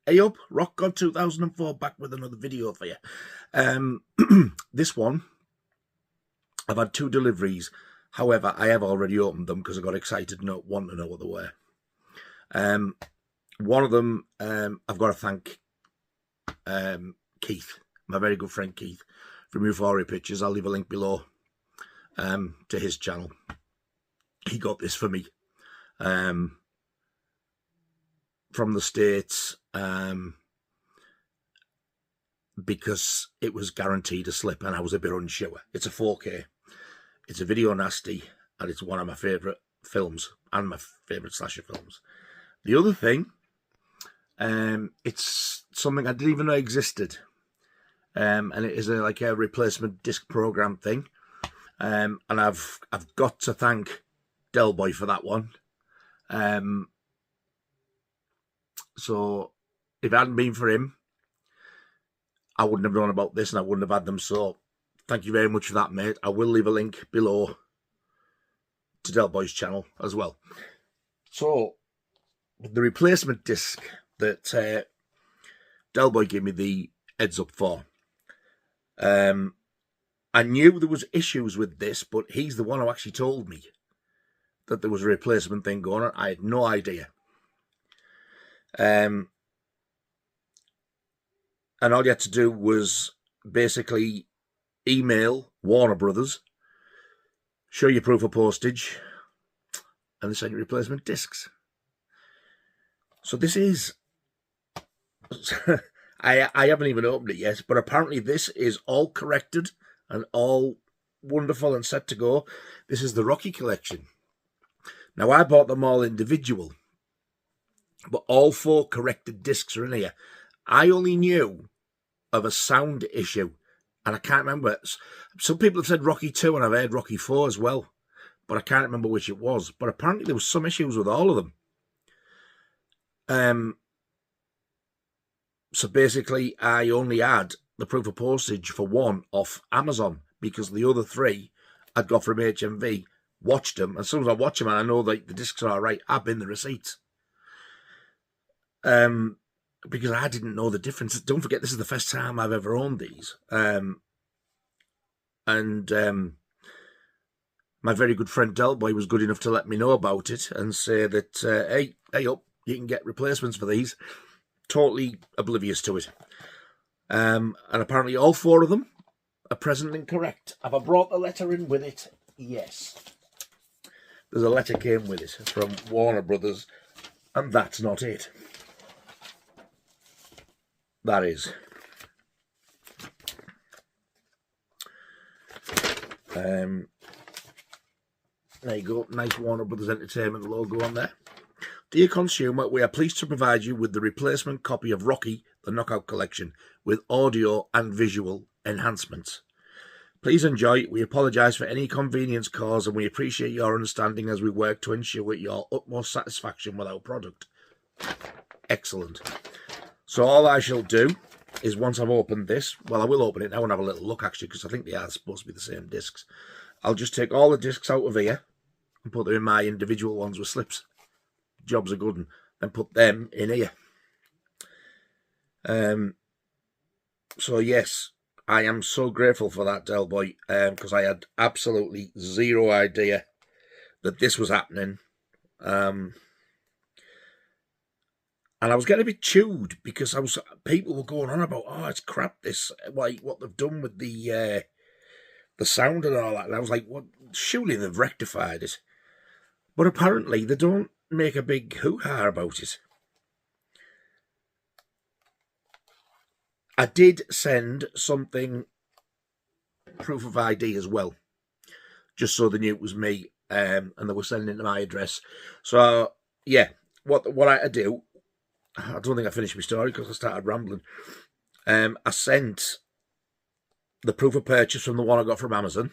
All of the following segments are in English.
Hey up, Rock God 2004 back with another video for you. This one, I've had 2 deliveries. However, I have already opened them because I got excited and wanted to know what they were. One of them, I've got to thank Keith, my very good friend Keith from Euphoria Pictures. I'll leave a link below to his channel. He got this for me from the States because it was guaranteed a slip and I was a bit unsure. It's a 4K. It's a video nasty and it's one of my favourite films and my favourite slasher films. The other thing, it's something I didn't even know existed, and it is like a replacement disc program thing, and I've got to thank Delboy for that one. So if it hadn't been for him, I wouldn't have known about this and I wouldn't have had them. So thank you very much for that, mate. I will leave a link below to Delboy's channel as well. So the replacement disc that Delboy gave me the heads up for, I knew there was issues with this, but he's the one who actually told me that there was a replacement thing going on. I had no idea. And all you had to do was basically email Warner Brothers, show your proof of postage, and they send you replacement discs. So this is, I haven't even opened it yet, but apparently this is all corrected and all wonderful and set to go. This is the Rocky collection. Now, I bought them all individual, but all 4 corrected discs are in here. I only knew of a sound issue, and I can't remember. Some people have said Rocky 2, and I've heard Rocky 4 as well, but I can't remember which it was. But apparently there was some issues with all of them. So basically, I only had the proof of postage for one off Amazon because the other 3 I'd got from HMV, watched them, and as soon as I watch them and I know that the discs are all right, I've been the receipts. Because I didn't know the difference. Don't forget, this is the first time I've ever owned these. My very good friend Delboy was good enough to let me know about it and say that, hey up, you can get replacements for these. Totally oblivious to it. And apparently all 4 of them are present and correct. Have I brought the letter in with it? Yes. There's a letter came with it from Warner Brothers, and that's not it. That is. There you go. Nice Warner Brothers Entertainment logo on there. Dear consumer, we are pleased to provide you with the replacement copy of Rocky, the Knockout Collection, with audio and visual enhancements. Please enjoy. We apologise for any inconvenience caused and we appreciate your understanding as we work to ensure your utmost satisfaction with our product. Excellent. So all I shall do is once I've opened this, well, I will open it now and have a little look actually because I think they are supposed to be the same discs. I'll just take all the discs out of here and put them in my individual ones with slips. Jobs are good, and put them in here. So yes, I am so grateful for that, Delboy, because I had absolutely zero idea that this was happening. And I was getting a bit chewed because people were going on about, oh, it's crap, this, like what they've done with the sound and all that. And I was like, well, surely they've rectified it. But apparently they don't make a big hoo-ha about it. I did send something, proof of ID as well, just so they knew it was me, and they were sending it to my address. So, yeah, what I had to do, I don't think I finished my story because I started rambling. I sent the proof of purchase from the one I got from Amazon,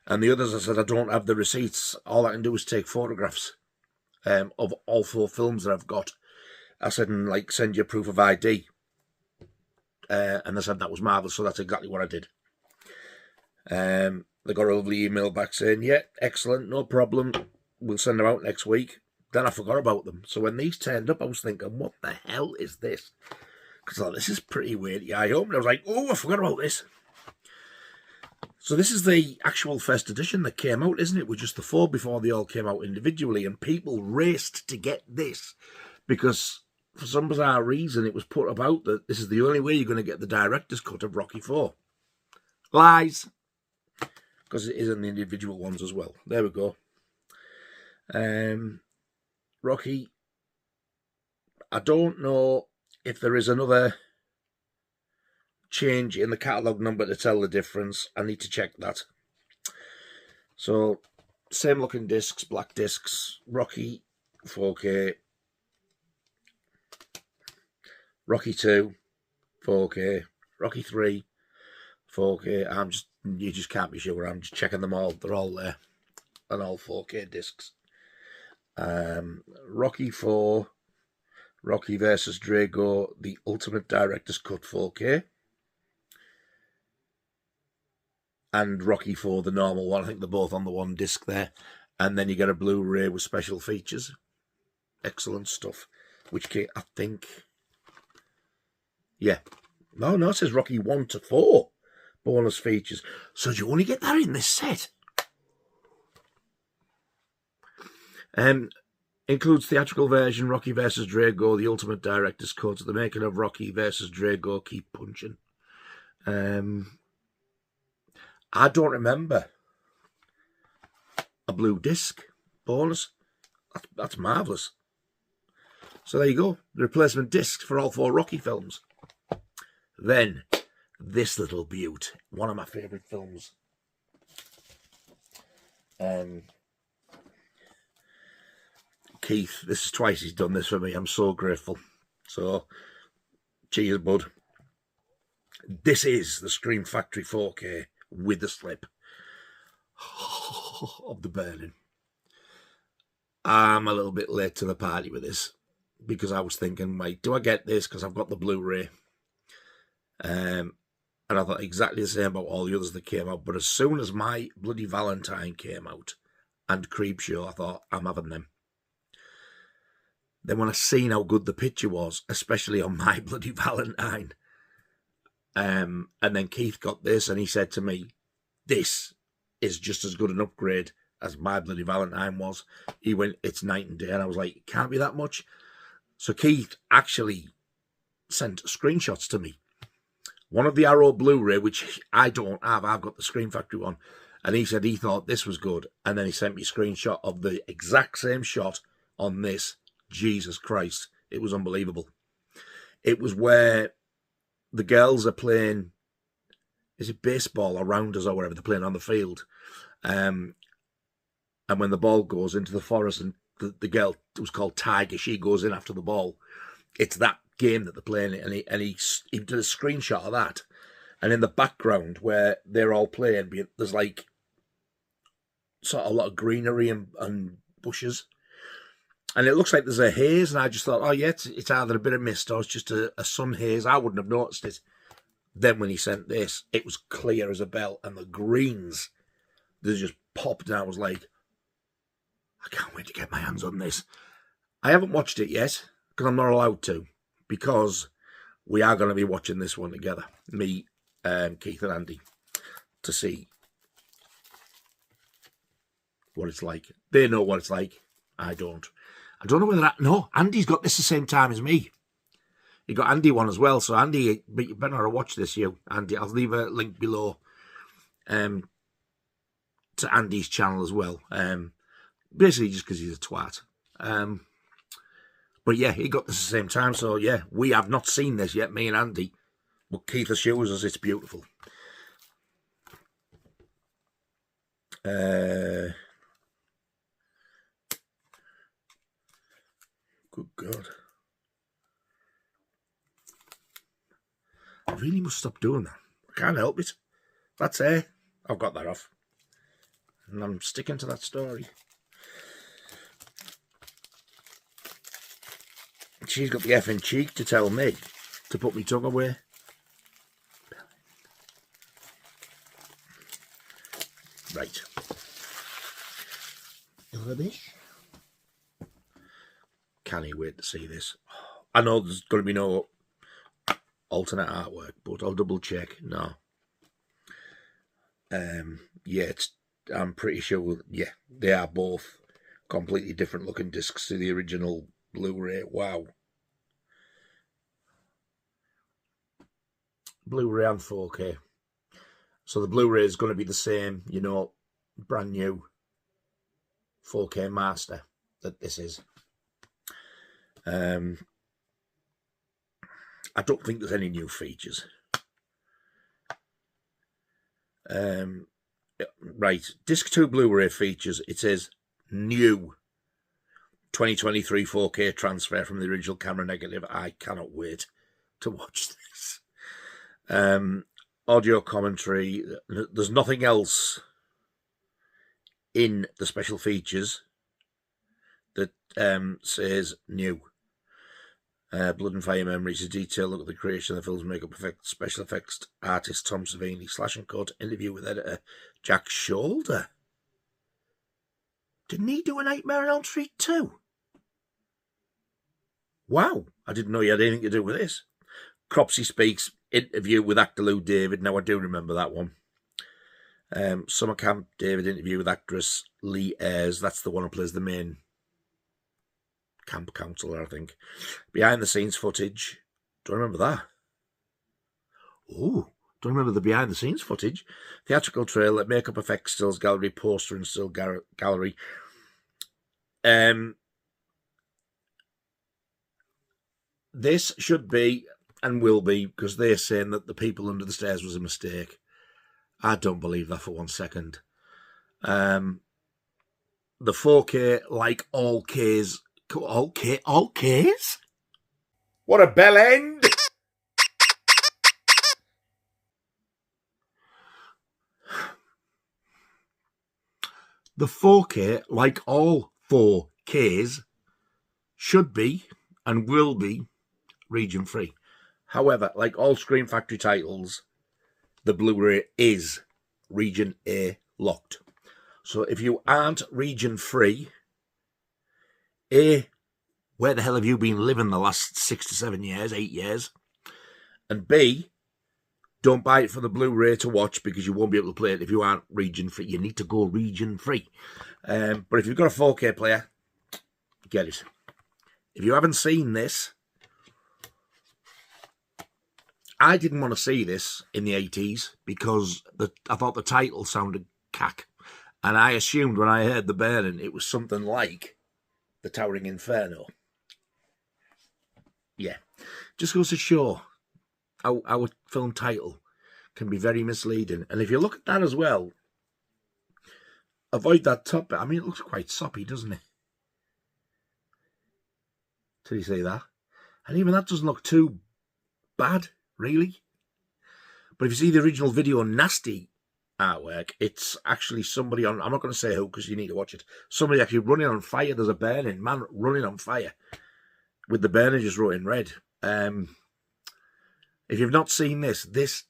and the others I said I don't have the receipts. All I can do is take photographs of all 4 films that I've got. I said, and like, send you proof of ID. And they said that was marvellous, so that's exactly what I did. They got a lovely email back saying, yeah, excellent, no problem. We'll send them out next week. then I forgot about them. So when these turned up, I was thinking, what the hell is this? Because I thought, this is pretty weird. Yeah, I opened it, I was like, oh, I forgot about this. So this is the actual first edition that came out, isn't it? With just the 4 before they all came out individually. And people raced to get this because for some bizarre reason it was put about that this is the only way you're going to get the director's cut of Rocky 4. Lies. Because it is in the individual ones as well. There we go. Rocky. I don't know if there is another change in the catalogue number to tell the difference. I need to check that. So, same looking discs, black discs, Rocky 4K, Rocky 2, 4K, Rocky 3, 4K. You just can't be sure. I'm just checking them all. They're all there. And all 4K discs. Rocky 4, Rocky versus Drago, the Ultimate Director's Cut 4K. And Rocky 4, the normal one. I think they're both on the one disc there. And then you get a Blu-ray with special features. Excellent stuff. Which I think... Yeah. No, it says Rocky 1 to 4 bonus features. So do you only get that in this set? Includes theatrical version, Rocky vs. Drago, the Ultimate Director's Cut, the making of Rocky vs. Drago, Keep Punching. I don't remember a blue disc bonus. That's marvellous. So there you go. The replacement discs for all 4 Rocky films. Then, this little beaut. One of my favourite films. Keith, this is twice he's done this for me. I'm so grateful. So, cheers, bud. This is the Scream Factory 4K with the slip of the burning. I'm a little bit late to the party with this because I was thinking, wait, do I get this because I've got the Blu-ray? And I thought exactly the same about all the others that came out. But as soon as My Bloody Valentine came out and Creepshow, I thought, I'm having them. Then when I seen how good the picture was, especially on My Bloody Valentine, and then Keith got this and he said to me, this is just as good an upgrade as My Bloody Valentine was. He went, it's night and day. And I was like, it can't be that much. So Keith actually sent screenshots to me. One of the Arrow Blu-ray, which I don't have. I've got the Scream Factory one. And he said he thought this was good. And then he sent me a screenshot of the exact same shot on this. Jesus Christ. It was unbelievable. It was where the girls are playing, is it baseball or rounders or whatever, they're playing on the field. And when the ball goes into the forest and the girl, it was called Tiger, she goes in after the ball. It's that game that they're playing, and he did a screenshot of that. And in the background where they're all playing, there's like sort of a lot of greenery and bushes. And it looks like there's a haze, and I just thought, oh yeah, it's either a bit of mist or it's just a sun haze. I wouldn't have noticed it. Then when he sent this, it was clear as a bell, and the greens, they just popped, and I was like, I can't wait to get my hands on this. I haven't watched it yet, because I'm not allowed to, because we are going to be watching this one together, me, Keith and Andy, to see what it's like. They know what it's like. I don't. I don't know whether no, Andy's got this the same time as me. You got Andy one as well, so Andy, but you better watch this, you, Andy. I'll leave a link below to Andy's channel as well. Basically just because he's a twat. But yeah, he got this at the same time, so yeah, we have not seen this yet, me and Andy. But Keith assures us it's beautiful. Good God. I really must stop doing that. I can't help it. That's it. I've got that off. And I'm sticking to that story. She's got the effing cheek to tell me to put my tongue away. Right. Rubbish. can't wait to see this. I know there's going to be no alternate artwork, but I'll double check. No. Yeah, I'm pretty sure. Yeah, they are both completely different looking discs to the original Blu-ray. Wow. Blu-ray and 4K. So the Blu-ray is going to be the same, you know, brand new 4K master that this is. I don't think there's any new features. Right, Disc 2 Blu-ray features. It says new 2023 4K transfer from the original camera negative. I cannot wait to watch this. Audio commentary. There's nothing else in the special features that says new. Blood and Fire Memories, a detailed look at the creation of the film's makeup effect, special effects artist Tom Savini, slash and cut, interview with editor Jack Shoulder. Didn't he do a Nightmare on Elm Street too? Wow, I didn't know he had anything to do with this. Cropsey Speaks, interview with actor Lou David. Now I do remember that one. Summer Camp David, interview with actress Lee Ayres. That's the one who plays the main camp counselor, I think. Behind the scenes footage. Do I remember that? Oh, don't remember the behind the scenes footage. Theatrical trailer, makeup effects, stills gallery, poster and still gallery. This should be and will be, because they're saying that the people under the stairs was a mistake. I don't believe that for 1 second. The 4K, like all Ks. All Ks? What a bell end! The 4K, like all 4Ks, should be and will be region free. However, like all Scream Factory titles, the Blu-ray is region A locked. So if you aren't region free, A, where the hell have you been living the last 6 to 7 years, 8 years? And B, don't buy it for the Blu-ray to watch because you won't be able to play it if you aren't region free. You need to go region free. But if you've got a 4K player, get it. If you haven't seen this, I didn't want to see this in the 80s because I thought the title sounded cack. And I assumed when I heard The Burning, it was something like The Towering Inferno. Yeah. Just goes to show how our film title can be very misleading. And if you look at that as well, avoid that top bit. I mean, it looks quite soppy, doesn't it? Did you see that? And even that doesn't look too bad, really. But if you see the original Video Nasty artwork, it's actually somebody on, I'm not going to say who because you need to watch it, somebody actually running on fire. There's a burning man running on fire with the burner just wrote in red. If you've not seen this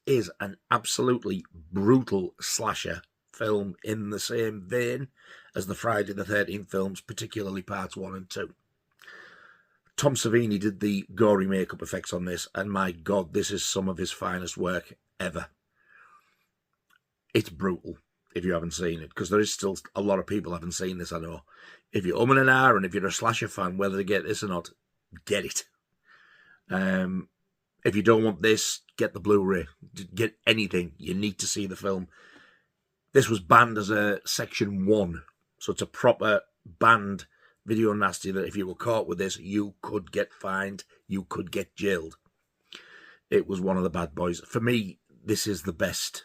is an absolutely brutal slasher film in the same vein as the Friday the 13th films, particularly parts 1 and 2. Tom Savini did the gory makeup effects on this, and my God, this is some of his finest work ever. It's brutal if you haven't seen it, because there is still a lot of people haven't seen this, I know. If you're and ahhing, and if you're a slasher fan, whether to get this or not, get it. If you don't want this, get the Blu-ray. Get anything. You need to see the film. This was banned as a Section 1, so it's a proper banned Video Nasty that if you were caught with this, you could get fined, you could get jailed. It was one of the bad boys. For me, this is the best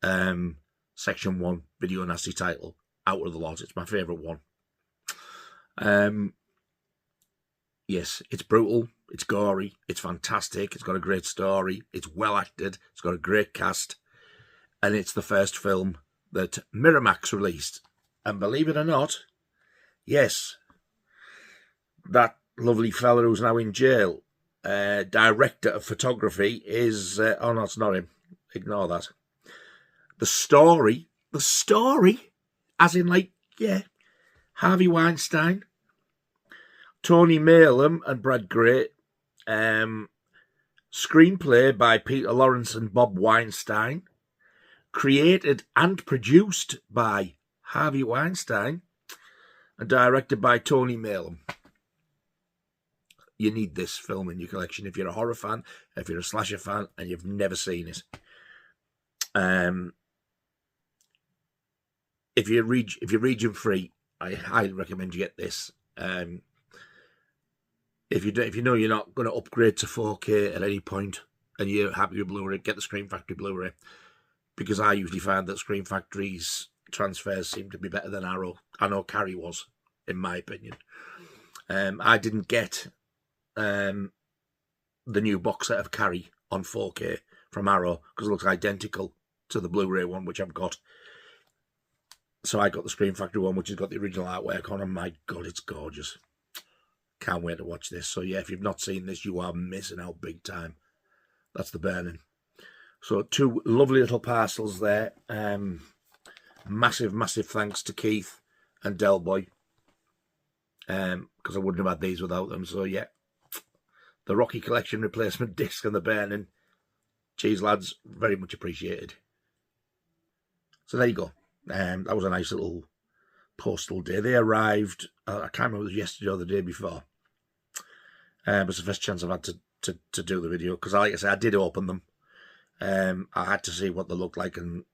Section 1 Video Nasty title out of the lot. It's my favourite one. Yes, it's brutal, it's gory, it's fantastic, it's got a great story, it's well acted, it's got a great cast, and it's the first film that Miramax released. And believe it or not, yes, that lovely fella who's now in jail, director of photography, is... oh, no, it's not him. Ignore that. The story, as in, like, yeah, Harvey Weinstein, Tony Malum and Brad Gray. Screenplay by Peter Lawrence and Bob Weinstein. Created and produced by Harvey Weinstein. And directed by Tony Malum. You need this film in your collection if you're a horror fan, if you're a slasher fan, and you've never seen it. If you're region free, I highly recommend you get this. If you know you're not going to upgrade to 4K at any point, and you're happy with Blu-ray, get the Scream Factory Blu-ray, because I usually find that Scream Factory's transfers seem to be better than Arrow. I know Carrie was, in my opinion. I didn't get the new box set of Carrie on 4K from Arrow because it looks identical to the Blu-ray one, which I've got. So I got the Scream Factory one, which has got the original artwork on, and my God, it's gorgeous. Can't wait to watch this. So yeah, if you've not seen this, you are missing out big time. That's the burning. So 2 lovely little parcels there. Massive, massive thanks to Keith and Delboy. Because I wouldn't have had these without them. So yeah, the Rocky Collection replacement disc and the burning. Cheers, lads. Very much appreciated. So there you go. That was a nice little postal day. They arrived, I can't remember if it was yesterday or the day before. It's the first chance I've had to do the video, because like I said, I did open them. I had to see what they looked like, and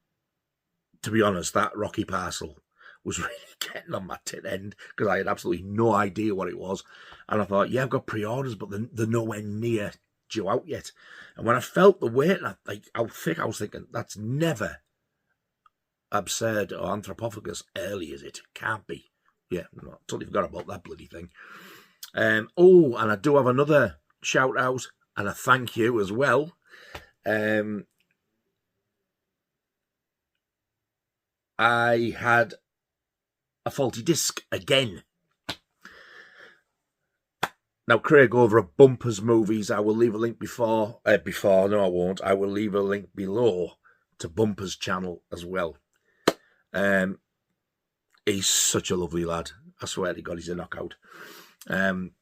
to be honest, that Rocky parcel was really getting on my tit end, because I had absolutely no idea what it was. And I thought, yeah, I've got pre-orders, but they're nowhere near due out yet. And when I felt the weight, like how thick, I was thinking, that's never absurd or anthropophagus early, is it? Can't be. Yeah, no, I totally forgot about that bloody thing. Oh, and I do have another shout out and a thank you as well. I had a faulty disc again. Now, Craig over at Bumper's Movies, I will leave a link no I won't. I will leave a link below to Bumper's channel as well. He's such a lovely lad. I swear to God, he's a knockout. And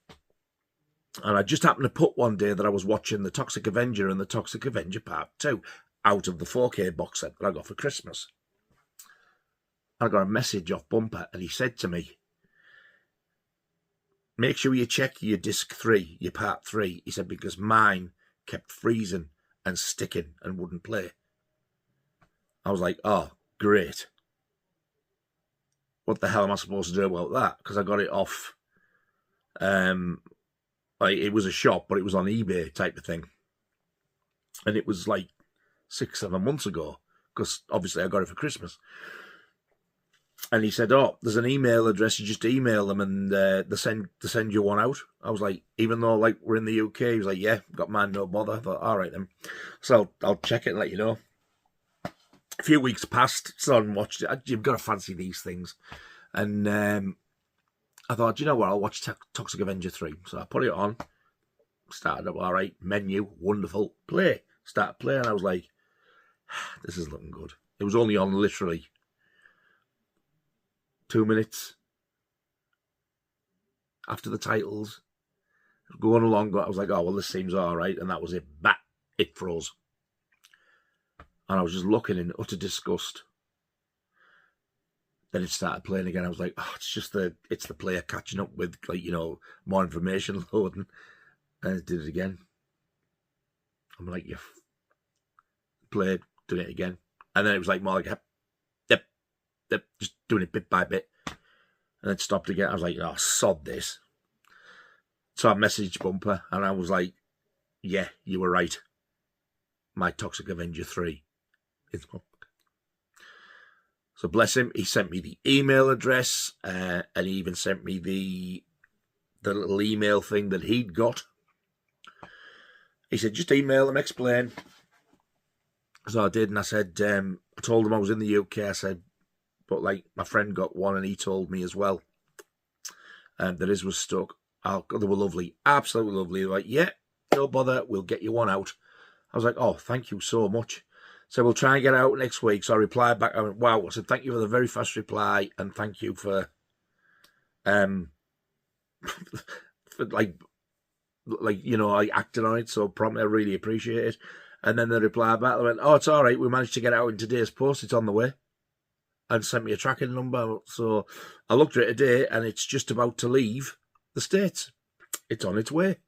I just happened to put one day that I was watching The Toxic Avenger and The Toxic Avenger Part 2 out of the 4K box set that I got for Christmas. I got a message off Bumper, and he said to me, make sure you check your disc 3, your part 3. He said, because mine kept freezing and sticking and wouldn't play. I was like, oh, great. What the hell am I supposed to do about that? Because I got it off, it was a shop, but it was on eBay type of thing. And it was like 6-7 months ago, because obviously I got it for Christmas. And he said, oh, there's an email address, you just email them and they send you one out. I was like, even though like we're in the UK, he was like, yeah, got mine, no bother. I thought, all right then. So I'll check it and let you know. A few weeks passed, still hadn't watched it. You've got to fancy these things. And I thought, you know what, I'll watch Toxic Avenger 3. So I put it on, started up, all right, menu, wonderful, play. Started playing, and I was like, this is looking good. It was only on literally 2 minutes after the titles. Going along, but I was like, oh, well, this seems all right. And that was it. Bat, it froze. And I was just looking in utter disgust. Then it started playing again. I was like, oh, it's the player catching up with, like, you know, more information loading. And it did it again. I'm like, you played, doing it again. And then it was like more like, yep, just doing it bit by bit. And then stopped again. I was like, oh, sod this. So I messaged Bumper and I was like, yeah, you were right. My Toxic Avenger 3 is up. So bless him, he sent me the email address, and he even sent me the little email thing that he'd got. He said, just email him, explain. So I did, and I said, I told him I was in the UK. I said, but like my friend got one, and he told me as well that his was stuck. They were lovely, absolutely lovely. They were like, yeah, no bother, we'll get you one out. I was like, oh, thank you so much. So we'll try and get it out next week. So I replied back. I went, wow. I said, thank you for the very fast reply. And thank you for for like you know, I acted on it so promptly. I really appreciate it. And then they replied back. They went, "Oh, it's all right. We managed to get it out in today's post. It's on the way," and sent me a tracking number. So I looked at it today, and it's just about to leave the States. It's on its way.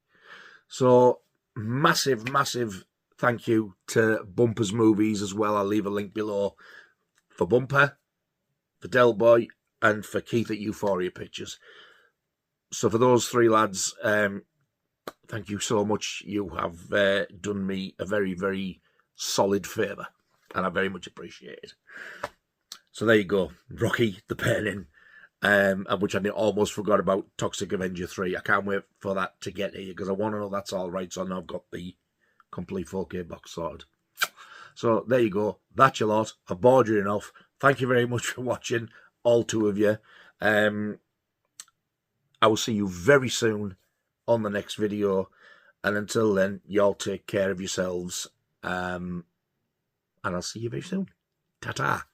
So massive, massive thank you to Bumper's Movies as well. I'll leave a link below for Bumper, for Delboy, and for Keith at Euphoria Pictures. So for those three lads, thank you so much. You have done me a very, very solid favour, and I very much appreciate it. So there you go, Rocky the Painting, which I almost forgot about, Toxic Avenger 3. I can't wait for that to get here because I want to know that's all right, so I know I've got the complete 4K box sorted. So there you go, that's your lot. I've bored you enough. Thank you very much for watching, all two of you. I will see you very soon on the next video, and until then, y'all take care of yourselves, and I'll see you very soon. Ta-ta.